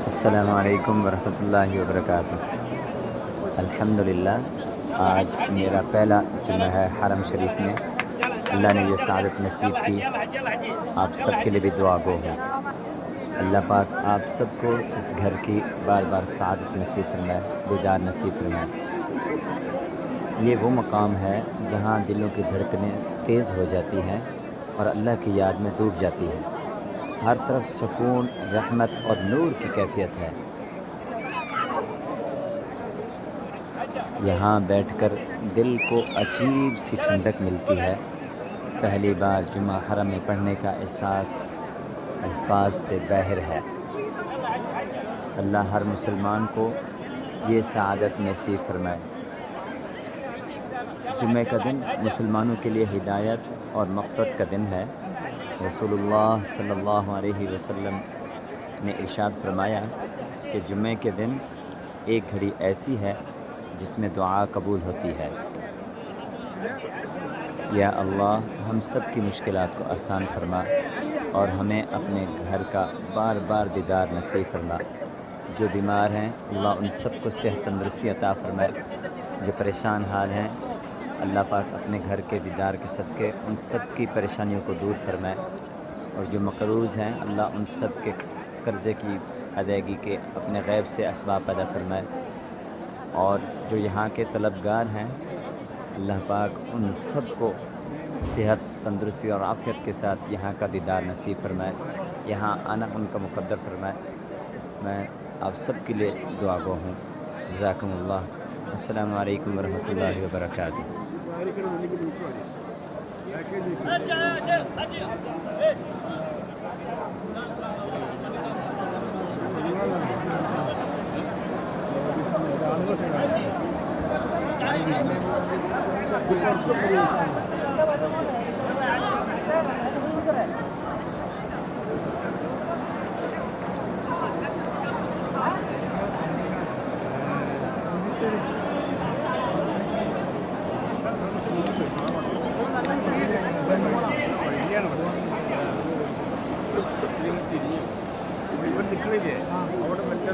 السلام علیکم ورحمۃ اللہ وبرکاتہ۔ الحمدللہ، آج میرا پہلا جمعہ ہے حرم شریف میں۔ اللہ نے یہ سعادت نصیب کی، آپ سب کے لیے بھی دعا گو ہوں۔ اللہ پاک آپ سب کو اس گھر کی بار بار سعادت نصیب فرمائے، دیدار نصیب فرمائے۔ یہ وہ مقام ہے جہاں دلوں کی دھڑکنیں تیز ہو جاتی ہیں اور اللہ کی یاد میں ڈوب جاتی ہیں۔ ہر طرف سکون، رحمت اور نور کی کیفیت ہے۔ یہاں بیٹھ کر دل کو عجیب سی ٹھنڈک ملتی ہے۔ پہلی بار جمعہ حرم میں پڑھنے کا احساس الفاظ سے باہر ہے۔ اللہ ہر مسلمان کو یہ سعادت نصیب فرمائے۔ جمعہ کا دن مسلمانوں کے لیے ہدایت اور مغفرت کا دن ہے۔ رسول اللہ صلی اللہ علیہ وسلم نے ارشاد فرمایا کہ جمعہ کے دن ایک گھڑی ایسی ہے جس میں دعا قبول ہوتی ہے۔ یا اللہ، ہم سب کی مشکلات کو آسان فرما اور ہمیں اپنے گھر کا بار بار دیدار نصیب فرما۔ جو بیمار ہیں اللہ ان سب کو صحت تندرستی عطا فرمائے۔ جو پریشان حال ہیں اللہ پاک اپنے گھر کے دیدار کے صدقے ان سب کی پریشانیوں کو دور فرمائے، اور جو مقروض ہیں اللہ ان سب کے قرضے کی ادائیگی کے اپنے غیب سے اسباب پیدا فرمائے، اور جو یہاں کے طلبگار ہیں اللہ پاک ان سب کو صحت، تندرستی اور عافیت کے ساتھ یہاں کا دیدار نصیب فرمائے، یہاں آنا ان کا مقدر فرمائے۔ میں آپ سب کے لیے دعا گو ہوں۔ جزاکم اللہ۔ السلام علیکم ورحمۃ اللہ وبرکاتہ۔ ഇവൻ നിൽക്കണില്ലേ അവിടെ മറ്റേ